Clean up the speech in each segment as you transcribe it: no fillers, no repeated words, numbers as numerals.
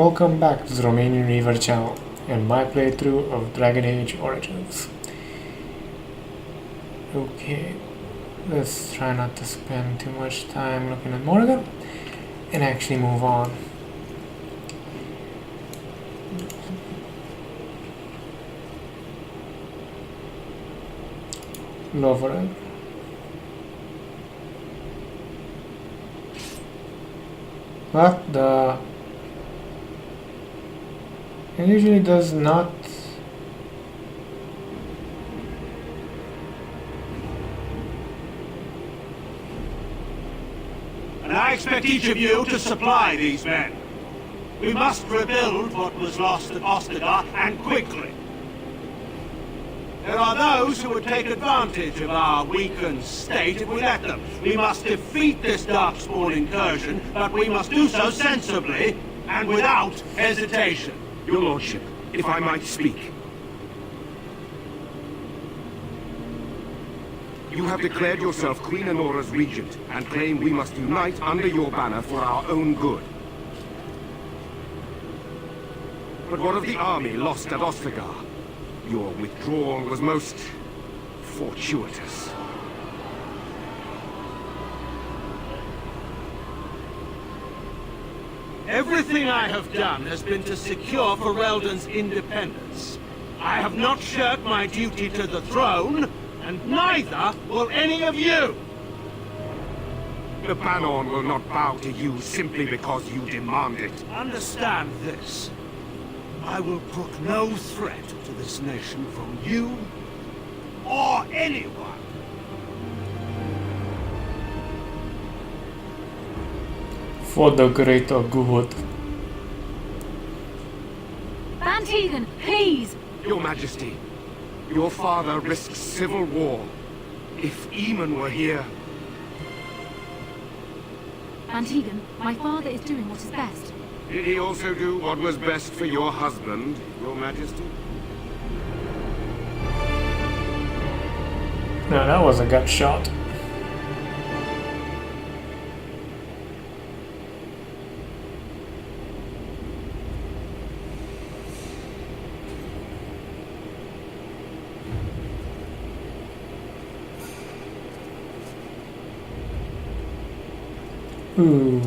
Welcome back to the Romanian River channel and my playthrough of Dragon Age Origins. Okay, let's try not to spend too much time looking at Morgan and actually move on. Lower it. What the... It usually does not... And I expect each of you to supply these men. We must rebuild what was lost at Ostagar, and quickly. There are those who would take advantage of our weakened state if we let them. We must defeat this Darkspawn incursion, but we must do so sensibly and without hesitation. Your Lordship, if I might speak. You have declared yourself Queen Honora's regent, and claim we must unite under your banner for our own good. But what of the army lost at Ostagar? Your withdrawal was most... fortuitous. Everything I have done has been to secure Ferelden's independence. I have not shirked my duty to the throne, and neither will any of you! The Banon will not bow to you simply because you demand it. Understand this. I will put no threat to this nation from you or anyone. For the greater good. Van Tegan, please! Your Majesty, your father risks civil war. If Eamon were here... Van Tegan, my father is doing what is best. Did he also do what was best for your husband, Your Majesty? No, that was a gut shot. Ooh.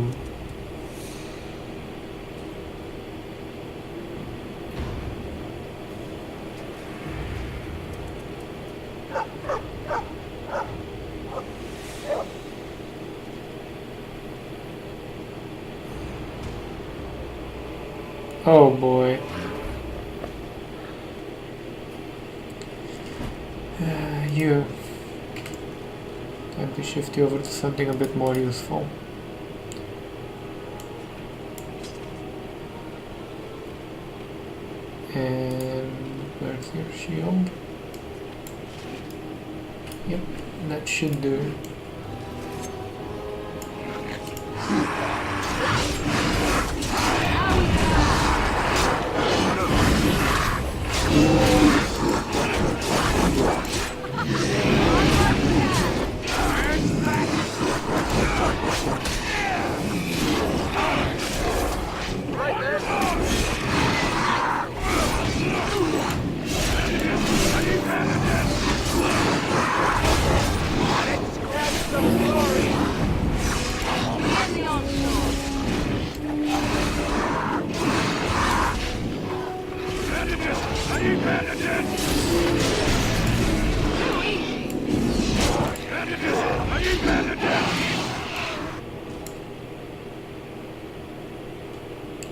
Oh boy. You. Time to shift you over to something a bit more useful. And where's your shield? Yep, that should do.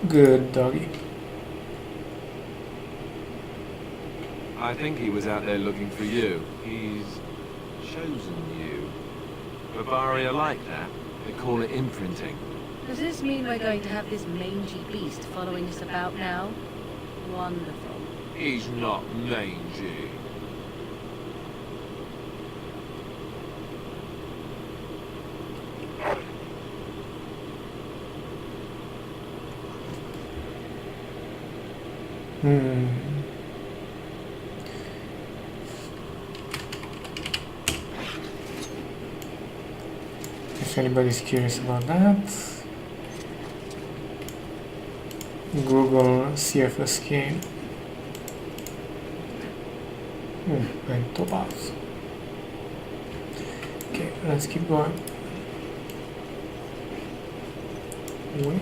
Good doggy. I think he was out there looking for you. He's chosen you. Bavaria like that. They call it imprinting. Does this mean we're going to have this mangy beast following us about now? Wonderful. He's not mangy. If anybody's curious about that. Google CFS key. And topaz. Okay, let's keep going. Wait.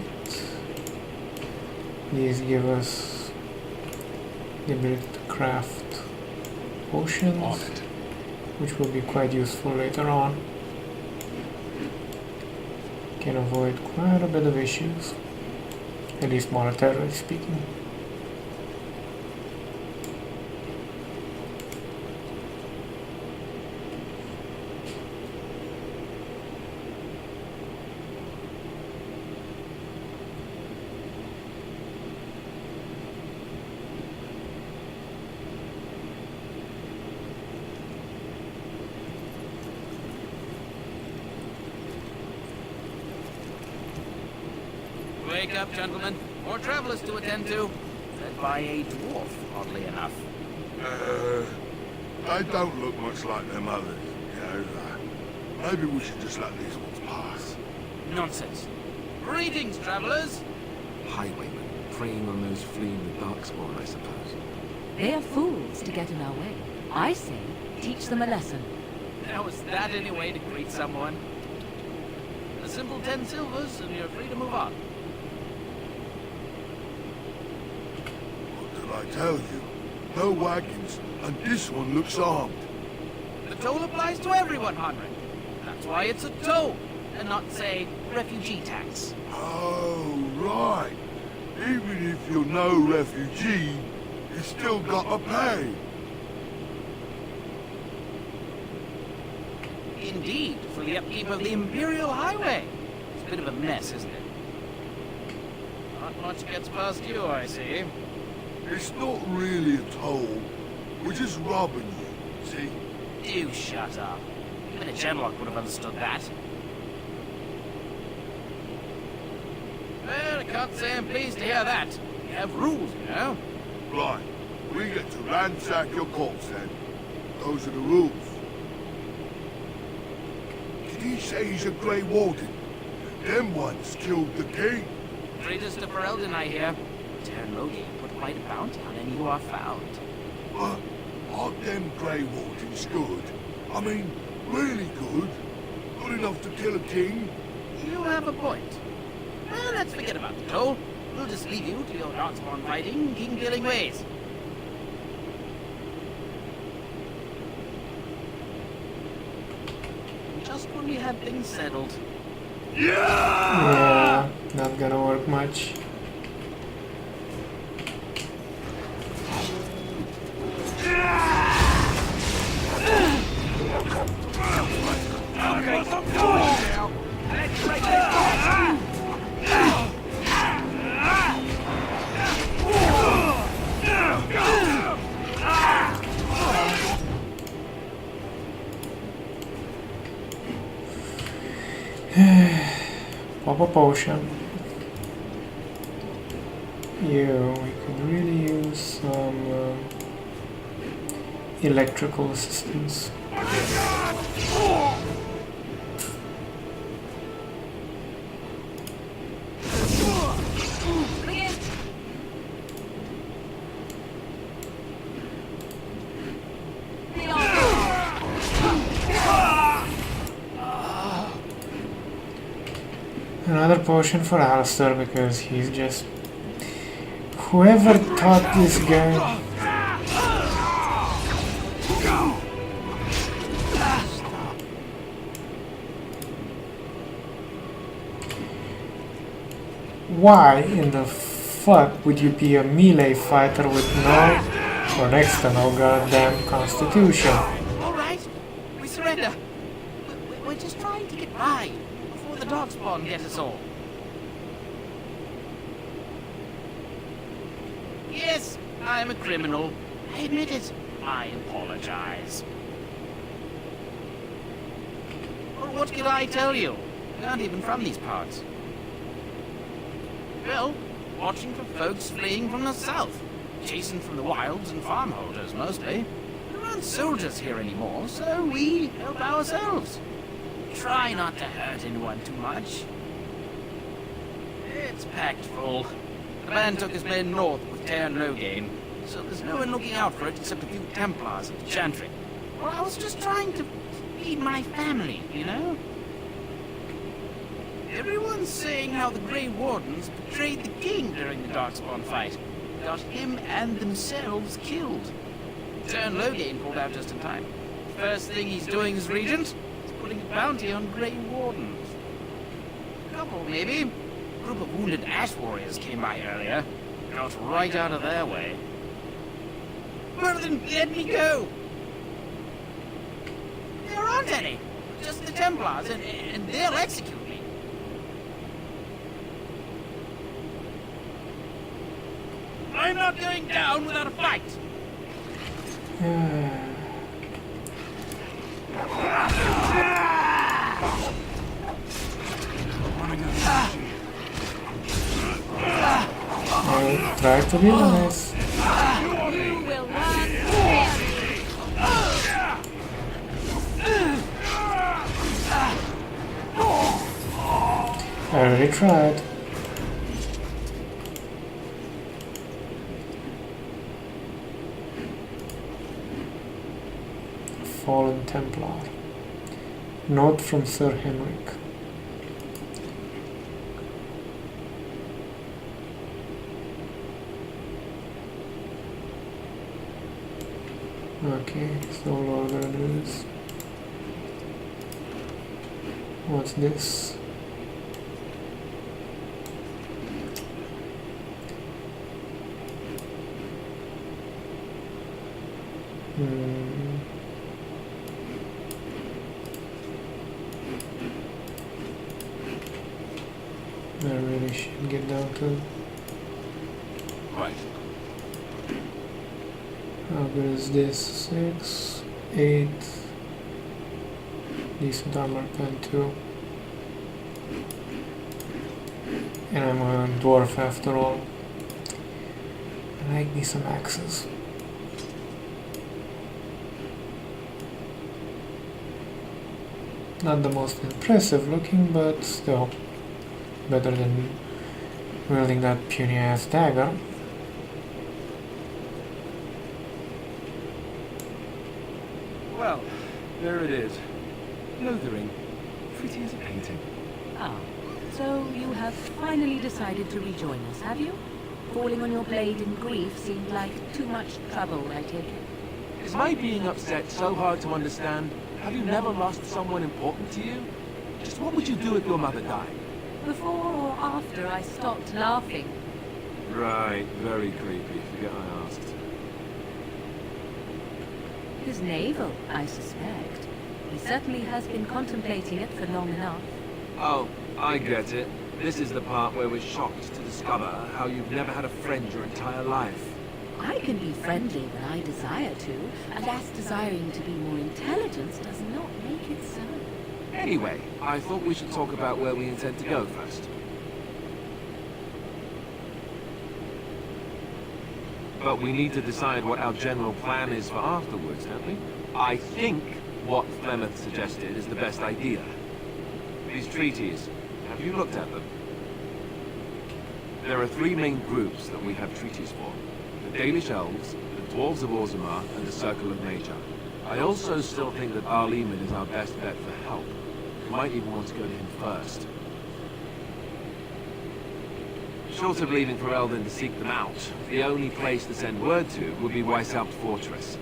These give us the ability to craft potions, which will be quite useful later on. Can avoid quite a bit of issues, at least monetarily speaking. Wake up, gentlemen. More travelers to attend to. Led by a dwarf, oddly enough. They don't look much like them others, you know. Maybe we should just let these ones pass. Nonsense. Greetings, travelers. Highwaymen, preying on those fleeing the Darkspawn, I suppose. They are fools to get in our way. I say, teach them a lesson. Now, is that any way to greet someone? A simple 10 silvers, and you're free to move on. What did I tell you? No wagons, and this one looks armed. The toll applies to everyone, Henrik. That's why it's a toll, and not, say, refugee tax. Oh, right. Even if you're no refugee, you still gotta pay. Indeed, for the upkeep of the Imperial Highway. It's a bit of a mess, isn't it? Not much gets past you, I see. It's not really a toll. We're just robbing you, see? Do shut up. Even a Genlock would have understood that. Well, I can't say I'm pleased to hear that. We have rules, you know. Right. We get to ransack your corpse then. Those are the rules. Did he say he's a Grey Warden? Them ones killed the king. Traitors to Ferelden, I hear. Terran Logi put quite a bounty on any who are found. But aren't them Grey Wardens good? I mean, really good? Good enough to kill a king? You have a point. Well, let's forget about the toll. We'll just leave you to your darkspawn fighting, king-killing ways. Just when we had things settled. Yeah, not gonna work much. Pop a potion. Yeah, we could really use some electrical assistance. Another potion for Alistair because he's just... Whoever taught this guy... Why in the fuck would you be a melee fighter with no or next to no goddamn constitution? Alright, we surrender. We're just trying to get by before the darkspawn get us all. Yes, I'm a criminal. I admit it. I apologize. Well, what can I tell you? I aren't even from these parts. Well, watching for folks fleeing from the south. Chasing from the wilds and farmholders, mostly. There aren't soldiers here anymore, so we help ourselves. Try not to hurt anyone too much. It's packed full. The man took his men north with Terran Logain, so there's no one looking out for it except a few Templars at the Chantry. Well, I was just trying to feed my family, you know? Everyone's saying how the Grey Wardens betrayed the king during the Darkspawn fight. Got him and themselves killed. Terran Logain pulled out just in time. First thing he's doing as regent is putting a bounty on Grey Wardens. A couple, maybe. A group of wounded Ash Warriors came by earlier. Got right out of their way. Well then, let me go! There aren't any. Just the Templars, and they'll execute me. I'm not going down without a fight! I'll try to be nice. You will run clear. I already tried. Fallen Templar. Note from Sir Henrik. Okay, so all we're gonna do is... What's this? I really should get down to... Right. How good is this? 6, 8. Decent armor pen too. And I'm a dwarf after all. I like me some axes. Not the most impressive looking, but still better than wielding that puny ass dagger. Well, there it is. Lothering. Pretty as a painting. Ah, so you have finally decided to rejoin us, have you? Falling on your blade in grief seemed like too much trouble, I take it. Is my being upset so hard to understand? Have you never lost someone important to you? Just what would you do if your mother died? Before or after I stopped laughing? Right, very creepy. Forget I asked. His navel, I suspect. He certainly has been contemplating it for long enough. Oh, I get it. This is the part where we're shocked to discover how you've never had a friend your entire life. I can be friendly when I desire to, and as desiring to be more intelligent does not make it so. Anyway, I thought we should talk about where we intend to go first. But we need to decide what our general plan is for afterwards, don't we? I think what Flemeth suggested is the best idea. These treaties, have you looked at them? There are 3 main groups that we have treaties for. The Dalish Elves, the Dwarves of Orzammar, and the Circle of Major. I also still think that Arleman is our best bet for help. We might even want to go to him first. Short of leaving for Eldon to seek them out, the only place to send word to would be Weishaupt Fortress.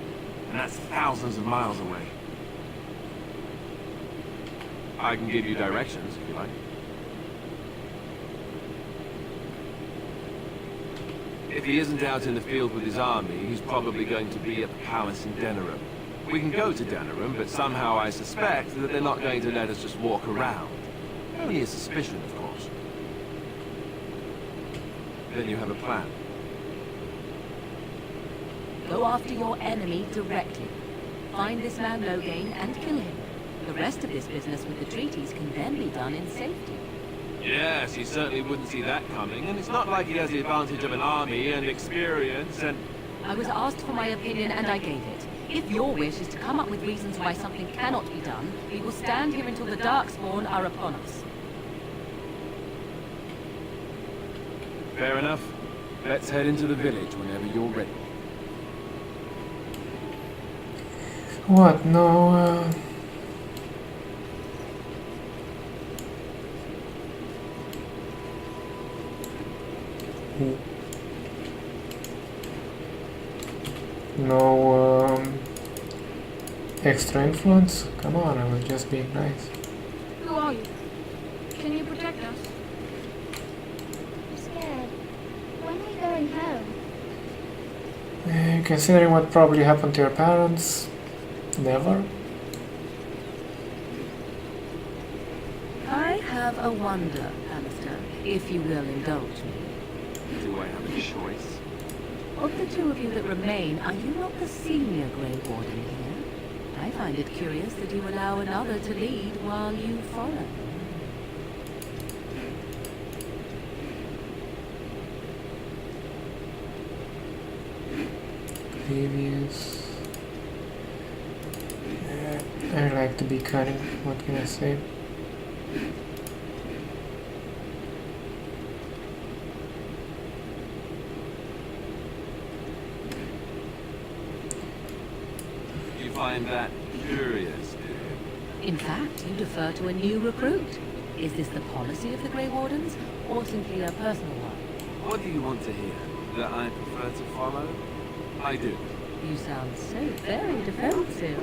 And that's thousands of miles away. I can give you directions, if you like. If he isn't out in the field with his army, he's probably going to be at the palace in Denerim. We can go to Denerim, but somehow I suspect that they're not going to let us just walk around. Only a suspicion, of course. Then you have a plan. Go after your enemy directly. Find this man Logain and kill him. The rest of this business with the treaties can then be done in safety. Yes, he certainly wouldn't see that coming, and it's not like he has the advantage of an army and experience and... I was asked for my opinion and I gave it. If your wish is to come up with reasons why something cannot be done, we will stand here until the Darkspawn are upon us. Fair enough. Let's head into the village whenever you're ready. What? No. No extra influence? Come on, I was just being nice. Who are you? Can you protect us? I'm scared. When are we going home? Considering what probably happened to your parents, never. I have a wonder, Alistair, if you will indulge me. Do I have a choice? Of the two of you that remain, are you not the senior Grey Warden here? I find it curious that you allow another to lead while you follow. Previous. I like to be cunning, what can I say? You find that curious, do you? In fact, you defer to a new recruit. Is this the policy of the Grey Wardens, or simply a personal one? What do you want to hear? That I prefer to follow? I do. You sound so very defensive.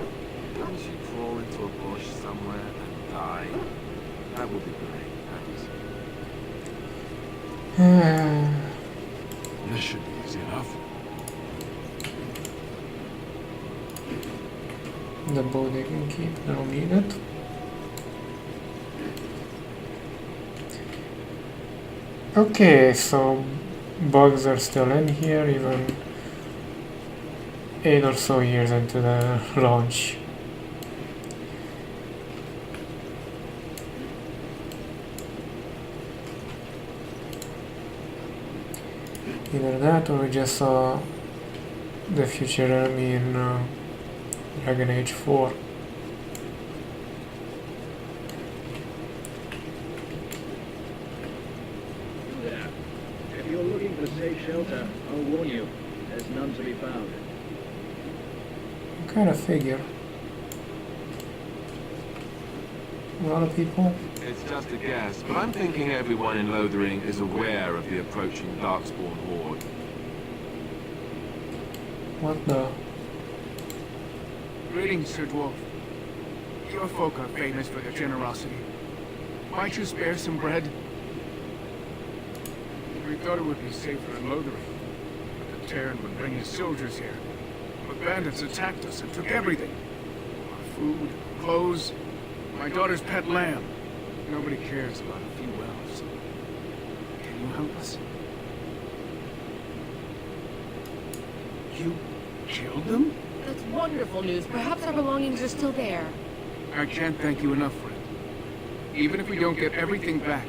Don't you crawl into a bush somewhere and die? That would be great, thanks. This should be easy enough. The bow they can keep, I don't need it. Okay, so bugs are still in here, even 8 or so years into the launch. Either that or we just saw the future enemy in Dragon Age 4. There. If you're looking for safe shelter, I'll warn you, there's none to be found. What kind of figure? A lot of people? It's just a guess, but I'm thinking everyone in Lothering is aware of the approaching Darkspawn horde. What the? Greetings, Sir Dwarf. Your folk are famous for their generosity. Might you spare some bread? We thought it would be safer in Lothering. The Terran would bring his soldiers here. But bandits attacked us and took everything. Our food, clothes, my daughter's pet lamb. Nobody cares about a few elves. Can you help us? You killed them? That's wonderful news. Perhaps our belongings are still there. I can't thank you enough, friend. Even if we don't get everything back,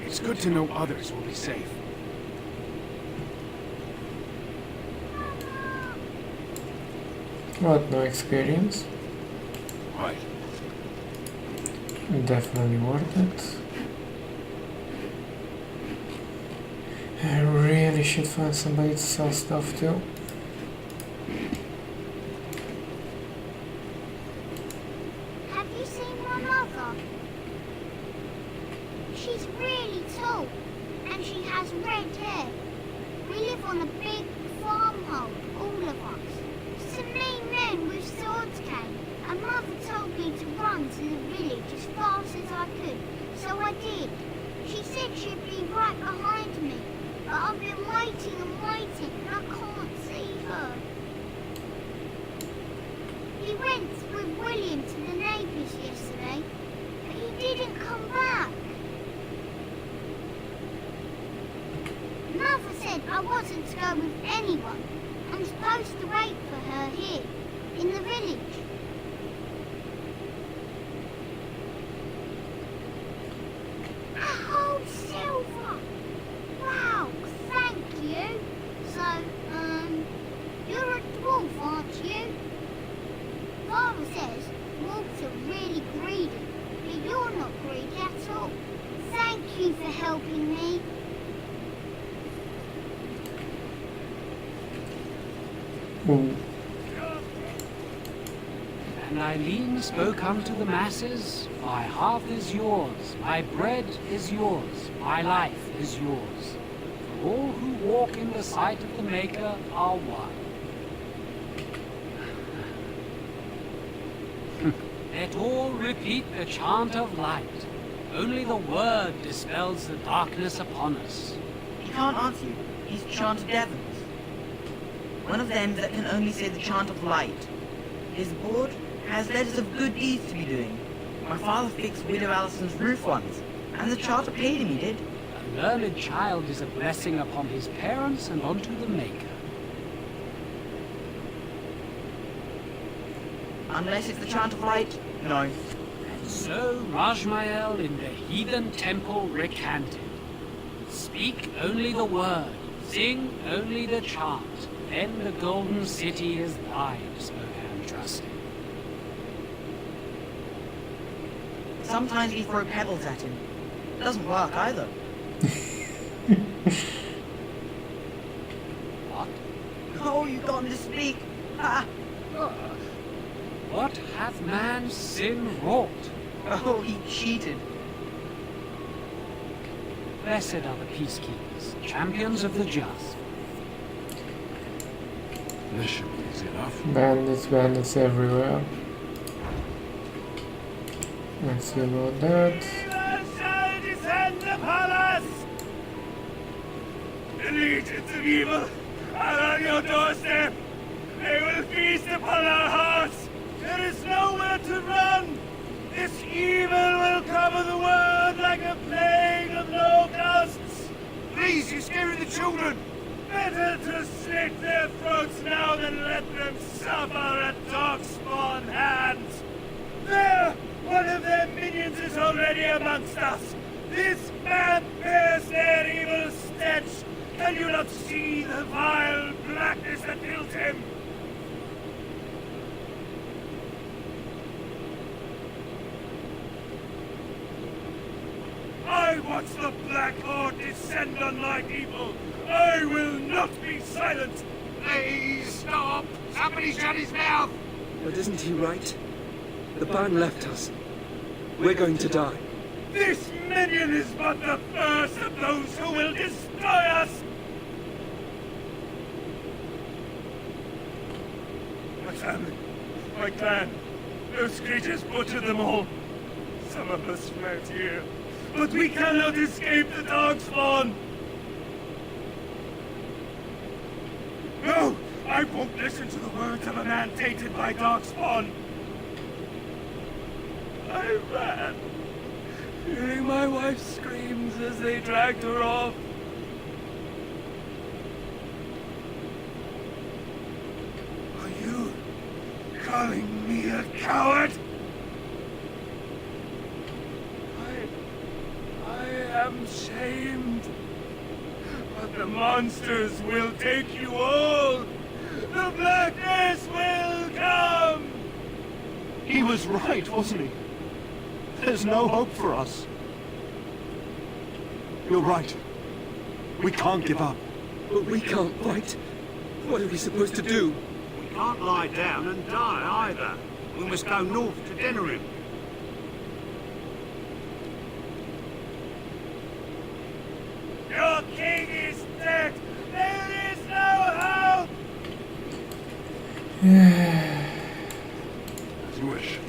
it's good to know others will be safe. What, no experience? Right. Definitely worth it. I really should find somebody to sell stuff to. Have you seen my mother? She's really tall, and she has red hair. We live on a big farmhold, all of us. Some mean men with swords came, and Mother told me to run to the village as fast as I could, so I did. She said she'd be right behind me, but I've been waiting and waiting, and I can't see her. He went with William to the neighbours yesterday, but he didn't come back. Mother said I wasn't to go with anyone. I'm supposed to wait for her here, in the village. Oh, Silver! Wow, thank you. So, you're a dwarf, aren't you? Father says dwarves are really greedy, but you're not greedy at all. Thank you for helping me. Ooh. And Eileen spoke unto the masses, my hearth is yours, my bread is yours, my life is yours. For all who walk in the sight of the Maker are one. Let all repeat the chant of light. Only the word dispels the darkness upon us. He can't answer you. He's Chant of Devons. One of them that can only say the chant of light. His board has letters of good deeds to be doing. My father fixed Widow Allison's roof once, and the charter paid him, he did. A learned child is a blessing upon his parents and unto the Maker. Unless it's the chant of light, no. And so Rajmael in the heathen temple recanted. Speak only the word, sing only the chant, then the golden city is thine, Spokane trusted. Sometimes we throw pebbles at him. It doesn't work either. What? Oh, you got him to speak. Ha! What hath man's sin wrought? Oh, he cheated. Blessed are the peacekeepers, champions of the just. This should be easy enough. Bandits everywhere. Let's see about that. Shall descend upon us! The legions of evil are on your doorstep. They will feast upon our hearts. There is nowhere to run. This evil will cover the world like a plague of locusts. Please, you're scaring the children. Better to slit their throats now than let them suffer at Darkspawn hands. There! One of their minions is already amongst us. This man bears their evil stench. Can you not see the vile blackness that fills him? I watch the Black Horde descend on my people. I will not be silent. Please stop. Somebody shut his mouth. But isn't he right? The band left us. We're going to die. This minion is but the first of those who will destroy us! My family, my clan, those creatures butchered them all. Some of us fled here, but we cannot escape the Darkspawn! No! I won't listen to the words of a man tainted by Darkspawn! I ran, hearing my wife's screams as they dragged her off. Are you calling me a coward? I am shamed. But the monsters will take you all. The blackness will come. He was right, wasn't he? There's no hope for us. You're right. We can't give up. But we can't fight. What are we supposed to do? We can't lie down and die either. We must go north to Denerim. Your king is dead. There is no hope. As you wish.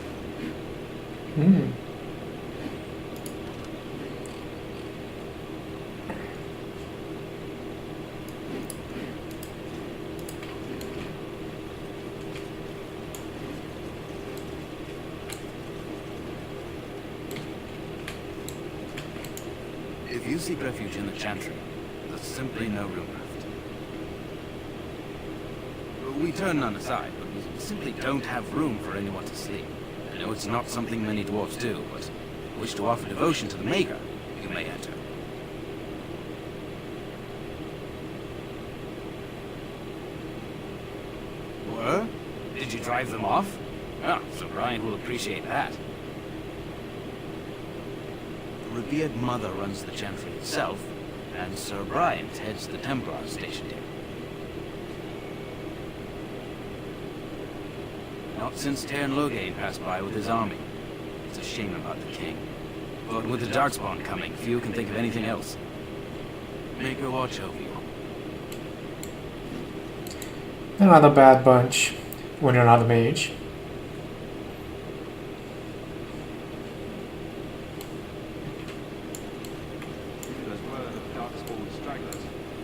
If you seek refuge in the Chantry, there's simply no room left. We turn none aside, but we simply don't have room for anyone to sleep. I know it's not something many dwarves do, but if you wish to offer devotion to the Maker, you may enter. Were? Did you drive them off? Ah, so Brian will appreciate that. The revered mother runs the Chantry itself, and Sir Brian heads the Templars stationed here. Not since Tairn Loghain passed by with his army. It's a shame about the king. But with the Darkspawn coming, few can think of anything else. Make a watch over you. Another bad bunch when you're not a mage.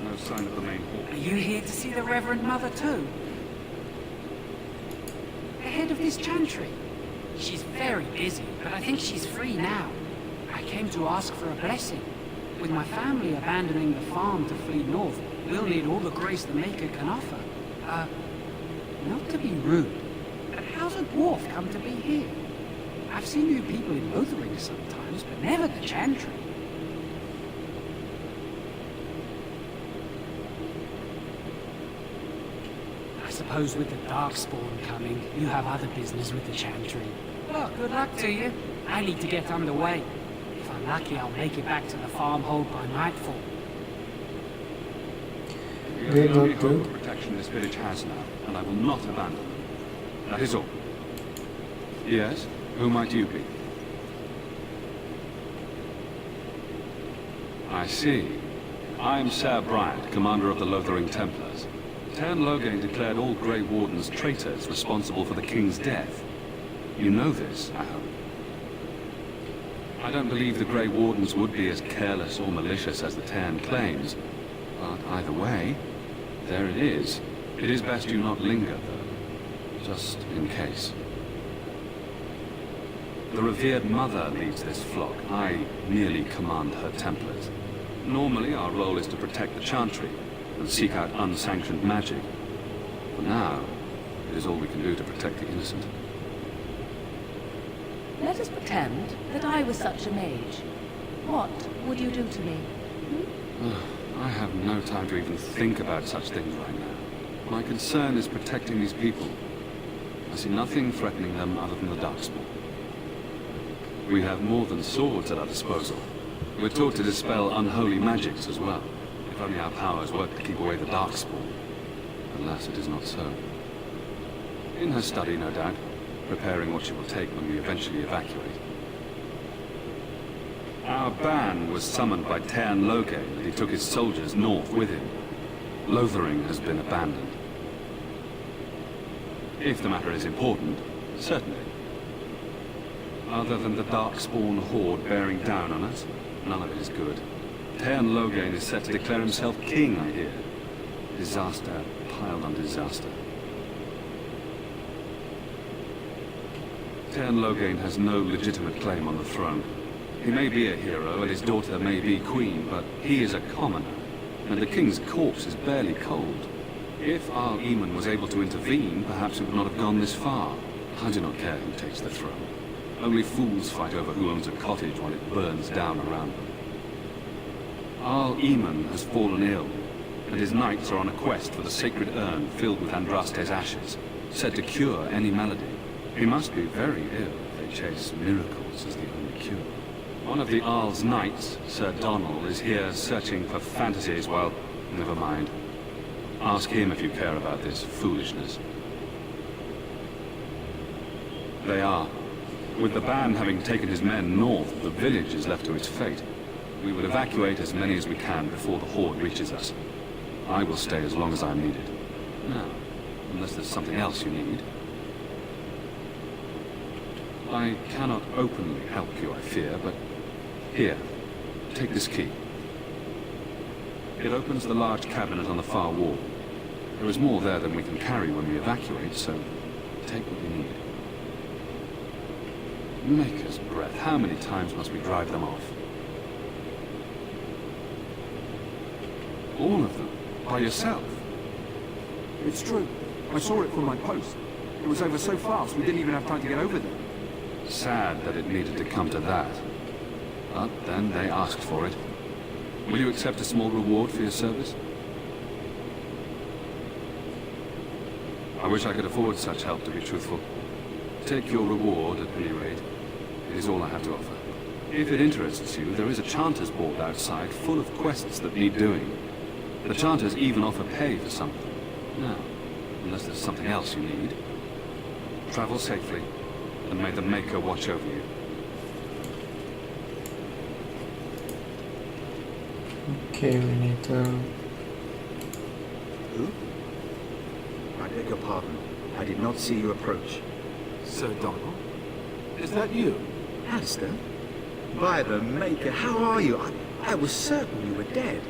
No sign of the main hall. Are you here to see the Reverend Mother too? The head of this chantry. She's very busy, but I think she's free now. I came to ask for a blessing. With my family abandoning the farm to flee north, we'll need all the grace the Maker can offer. Not to be rude, but how's a dwarf come to be here? I've seen you people in Lothering sometimes, but never the chantry. I suppose with the Darkspawn coming, you have other business with the chantry. Well, good luck to you. I need to get underway. If I'm lucky, I'll make it back to the farmhold by nightfall. We are the only hope of protection this village has now, and I will not abandon them. That is all. Yes? Who might you be? I see. I am Sir Bryant, commander of the Lothering Templars. Tairn Loghain declared all Grey Wardens traitors responsible for the king's death. You know this, I hope. I don't believe the Grey Wardens would be as careless or malicious as the Tairn claims. But either way, there it is. It is best you not linger, though. Just in case. The revered mother leads this flock. I merely command her Templars. Normally, our role is to protect the Chantry and seek out unsanctioned magic. For now, it is all we can do to protect the innocent. Let us pretend that I was such a mage. What would you do to me? I have no time to even think about such things right now. My concern is protecting these people. I see nothing threatening them other than the Darkspawn. We have more than swords at our disposal. We're taught to dispel unholy magics as well. If only our powers work to keep away the Darkspawn. Alas, it is not so. In her study, no doubt, preparing what she will take when we eventually evacuate. Our ban was summoned by Tairn Loghain, and he took his soldiers north with him. Lothering has been abandoned. If the matter is important, certainly. Other than the Darkspawn horde bearing down on us, none of it is good. Tairn Loghain is set to declare himself king, I hear. Disaster piled on disaster. Tairn Loghain has no legitimate claim on the throne. He may be a hero, and his daughter may be queen, but he is a commoner, and the king's corpse is barely cold. If our Eamon was able to intervene, perhaps it would not have gone this far. I do not care who takes the throne. Only fools fight over who owns a cottage while it burns down around them. Our Eamon has fallen ill, and his knights are on a quest for the sacred urn filled with Andraste's ashes, said to cure any malady. He must be very ill if they chase miracles as the only cure. One of the Arl's knights, Sir Donald, is here searching for fantasies. Well, never mind. Ask him if you care about this foolishness. They are. With the ban having taken his men north, the village is left to its fate. We will evacuate as many as we can before the horde reaches us. I will stay as long as I am needed. Now, unless there's something else you need. I cannot openly help you, I fear, but here, take this key. It opens the large cabinet on the far wall. There is more there than we can carry when we evacuate, so take what you need. Maker's breath, how many times must we drive them off? All of them? By yourself? It's true. I saw it from my post. It was over so fast, we didn't even have time to get over there. Sad that it needed to come to that. But then they asked for it. Will you accept a small reward for your service? I wish I could afford such help, to be truthful. Take your reward, at any rate. It is all I have to offer. If it interests you, there is a Chanter's board outside full of quests that need doing. The Chanters even offer pay for something. Now, unless there's something else you need. Travel safely, and may the Maker watch over you. Okay, we need to... Who? I beg your pardon. I did not see you approach. Sir Donald? Is that you? Alistair? By the Maker, how are you? I was certain you were dead.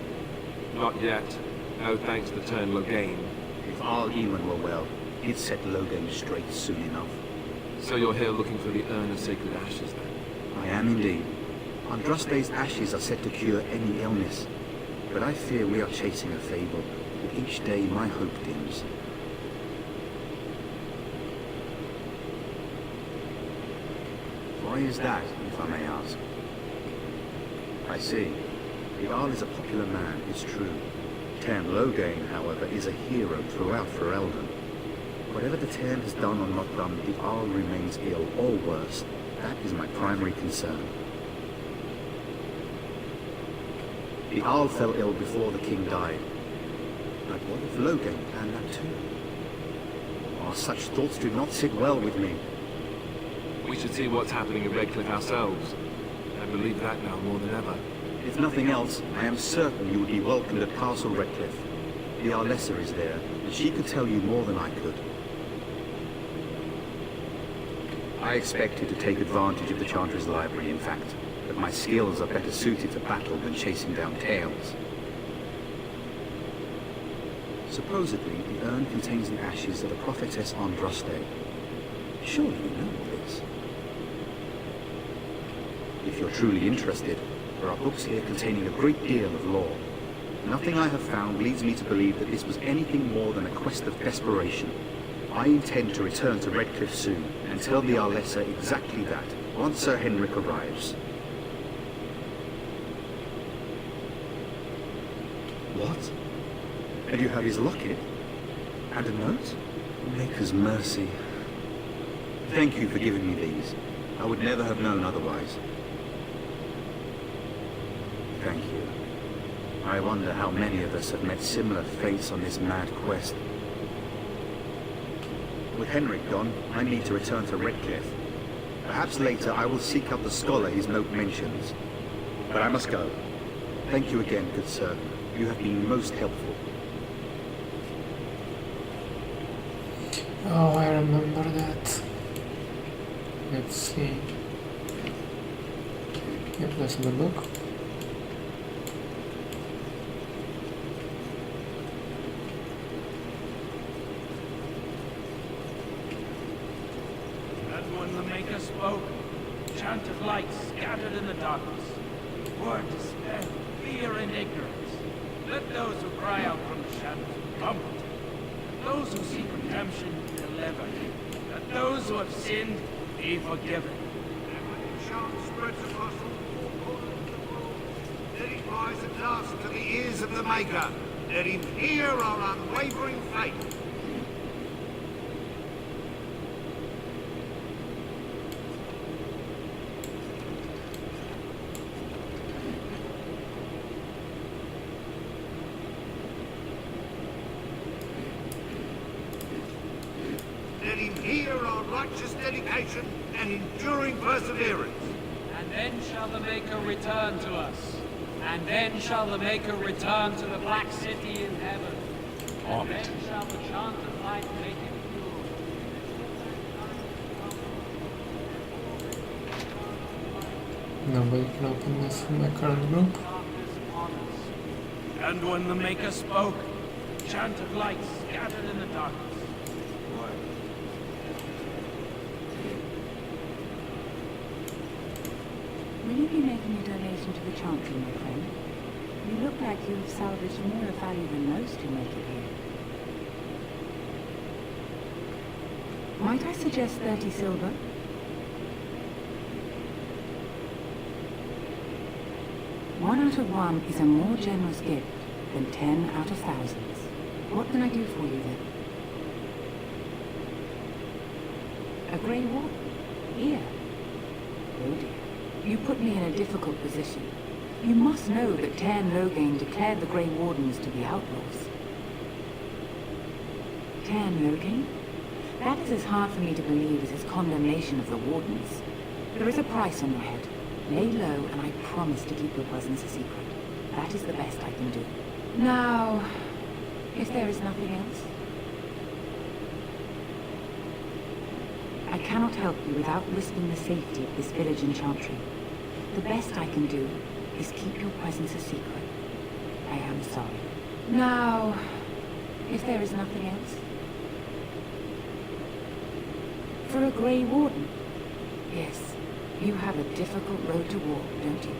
Not yet. No thanks to Turn Logain. If Arl Ewan were well, he'd set Logain straight soon enough. So you're here looking for the Urn of Sacred Ashes, then? I am indeed. Andraste's ashes are said to cure any illness. But I fear we are chasing a fable. With each day my hope dims. Why is that, if I may ask? I see. The Arl is a popular man, it's true. Cairn Logain, however, is a hero throughout Ferelden. Whatever the Cairn has done or not done, the Arl remains ill, or worse. That is my primary concern. The Arl fell ill before the king died. But what if Logain planned that too? Oh, such thoughts do not sit well with me. We should see what's happening in Redcliffe ourselves. I believe that now more than ever. If nothing else, I am certain you would be welcomed at Castle Redcliffe. The Arlessa is there, and she could tell you more than I could. I expected to take advantage of the Chantry's library, in fact, but my skills are better suited to battle than chasing down tales. Supposedly, the urn contains the ashes of the prophetess Andraste. Surely you know all this. If you're truly interested, there are books here containing a great deal of lore. Nothing I have found leads me to believe that this was anything more than a quest of desperation. I intend to return to Redcliffe soon, and tell the Arlessa exactly that, once Sir Henrik arrives. What? And you have his locket? And a note? Maker's mercy. Thank you for giving me these. I would never have known otherwise. Thank you. I wonder how many of us have met similar fates on this mad quest. With Henrik gone, I need to return to Redcliffe. Perhaps later I will seek out the scholar his note mentions. But I must go. Thank you again, good sir. You have been most helpful. Oh, I remember that. Let's see. Yep, that's the book. And when the Maker spoke, chant of light scattered in the darkness. Word despair, fear and ignorance. Let those who cry out from the shadows be comforted. Those who seek redemption be delivered. Let those who have sinned be forgiven. And when the chant spreads across all corners of the world, let it rise at last to the ears of the Maker. Let him hear our unwavering faith. Let him hear our righteous dedication and enduring perseverance. And then shall the Maker return to us. And then shall the Maker return to the Black City in heaven. And then shall the chant of light make it pure. Nobody can open this from my current group. And when the Maker spoke, chant of light scattered in the darkness. Will you be making a donation to the Chantry, my friend? You look like you have salvaged more of value than most who make it here. Might I suggest 30 silver? One out of one is a more generous gift than 10 out of thousands. What can I do for you then? A grey warden? Here? Oh dear. You put me in a difficult position. You must know that Cairn Logain declared the Grey Wardens to be outlaws. Cairn Logain? That is as hard for me to believe as his condemnation of the Wardens. There is a price on your head. Lay low, and I promise to keep your presence a secret. That is the best I can do. Now, if there is nothing else, I cannot help you without risking the safety of this village in Chantry. The best I can do is keep your presence a secret. I am sorry. Now, if there is nothing else. For a Grey Warden? Yes, you have a difficult road to walk, don't you?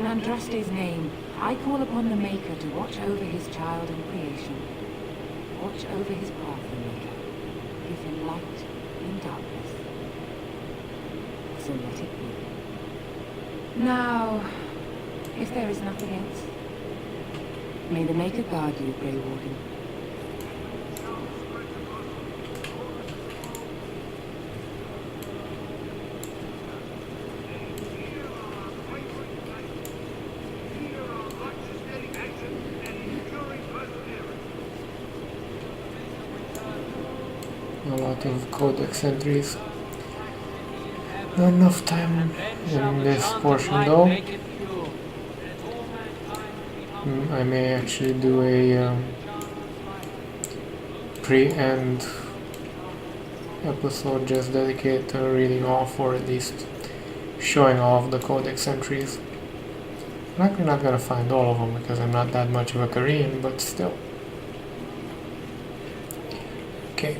In Andraste's name, I call upon the Maker to watch over his child in creation. Watch over his path, the Maker. Give him light in darkness. So let it be. Now, if there is nothing else, may the Maker guard you, Grey Warden. A lot of codex entries. Not enough time in this portion though. I may actually do a pre-end episode just dedicated to reading off, or at least showing off the codex entries. I'm actually not gonna find all of them because I'm not that much of a Korean, but still. Okay.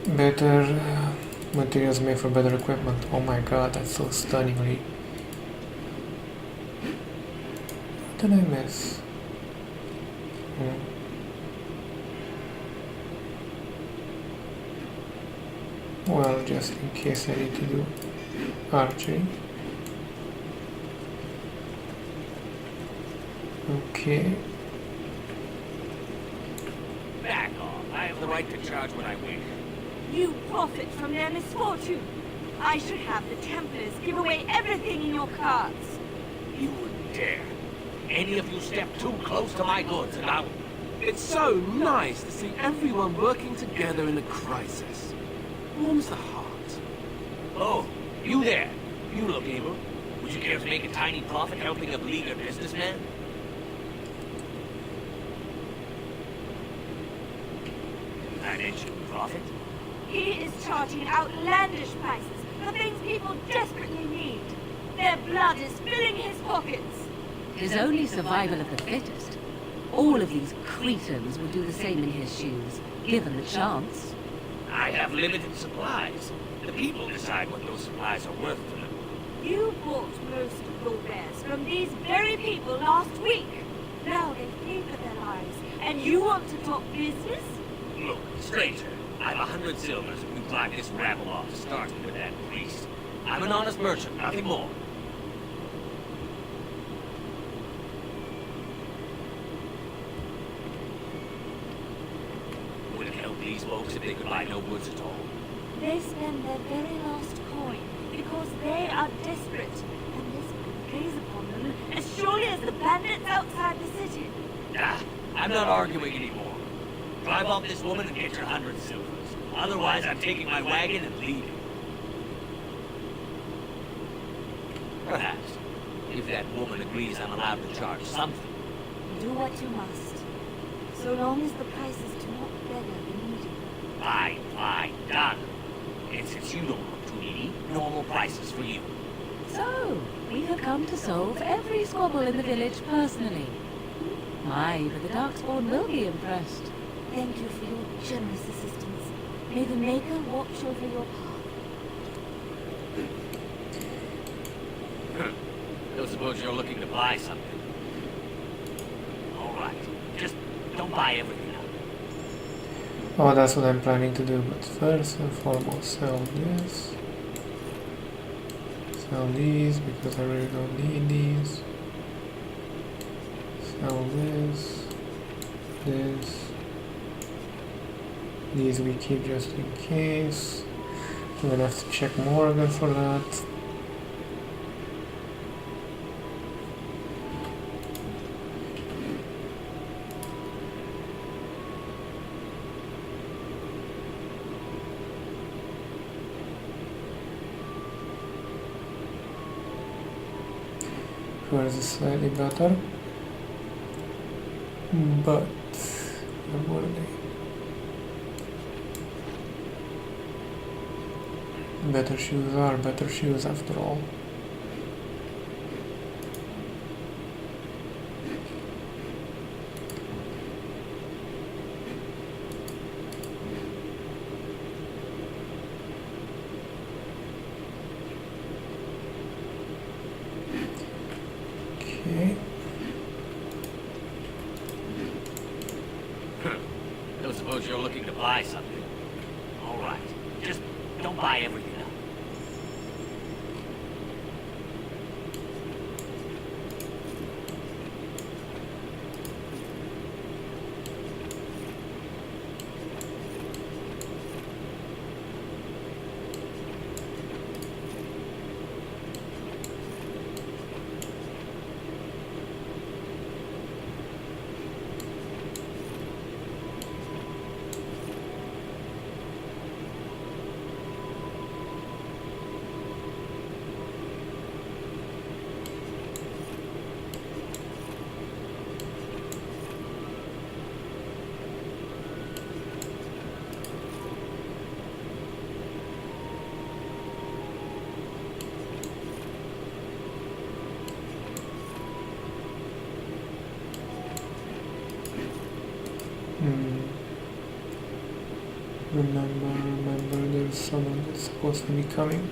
Better materials made for better equipment. Oh my god, that's so stunningly. What did I miss? Well, just in case I need to do archery. Okay. Back off. I have the right to charge when I wish. You profit from their misfortune. I should have the Templars give away everything in your carts. You wouldn't dare. Any of you step too close to my goods and I'll... It's so nice to see everyone working together in a crisis. Warms the heart. Oh, you there. You look able. Would you care to make a tiny profit helping a beleaguered businessman? An ancient profit? He is charging outlandish prices for things people desperately need. Their blood is filling his pockets. It is only survival of the fittest. All of these cretins would do the same in his shoes, given the chance. I have limited supplies. The people decide what those supplies are worth to them. You bought most of your wares from these very people last week. Now they flee for their lives, and you want to talk business? Look, stranger, I've 100 silvers if we drive this rabble off, starting with that priest. I'm an honest merchant, nothing more. Would it help these folks if they could buy no goods at all? They spend their very last coin because they are desperate, and this plays upon them as surely as the bandits outside the city. Ah, I'm not arguing anymore. Drive off this woman and get your 100 silvers. Otherwise, I'm taking my wagon and leaving. Perhaps, if that woman agrees I'm allowed to charge something. Do what you must, so long as the prices do not beggar the needy. Fine, done. And since you don't look too needy, normal prices for you. So, we have come to solve every squabble in the village personally. My, but the Darkspawn will be impressed. Thank you for your generous assistance. May the Maker watch over your path. Don't suppose you're looking to buy something. All right, just don't buy everything out. Oh, that's what I'm planning to do, but first and foremost, sell this. Sell these, because I really don't need these. Sell this. These we keep just in case. I'm gonna have to check Morgan for that. Yours is slightly better, but where were they? Better shoes are better shoes after all. Okay. Don't suppose you're looking to buy something. All right. Just don't buy everything. Remember, there's someone that's supposed to be coming.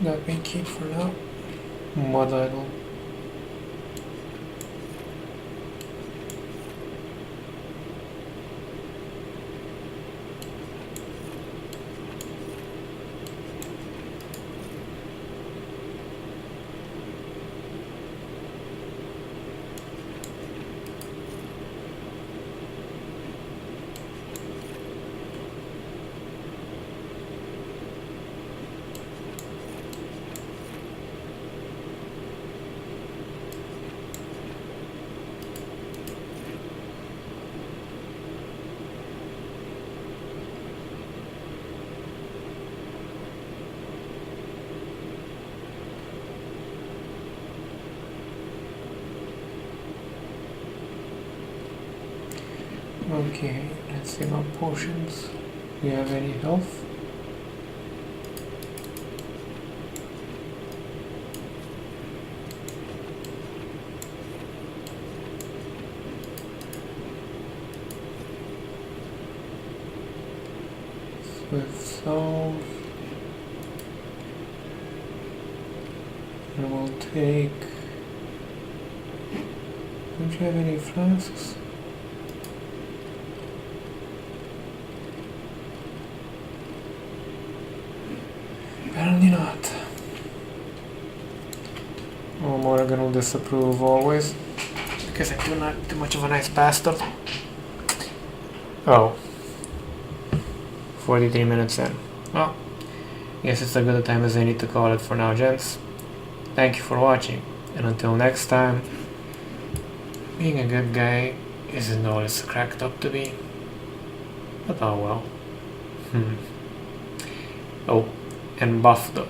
That we keep for now. Mud idol. Okay, let's see about potions. Do you have any health? Swift solve. And we'll take... Don't you have any flasks? Apparently not. Oh, Morgan will disapprove always. Because I'm not too much of a nice bastard. Oh. 43 minutes in. Well, guess it's as good a time as I need to call it for now, gents. Thank you for watching, and until next time, being a good guy isn't all it's cracked up to be. But oh well. Oh, and buff though.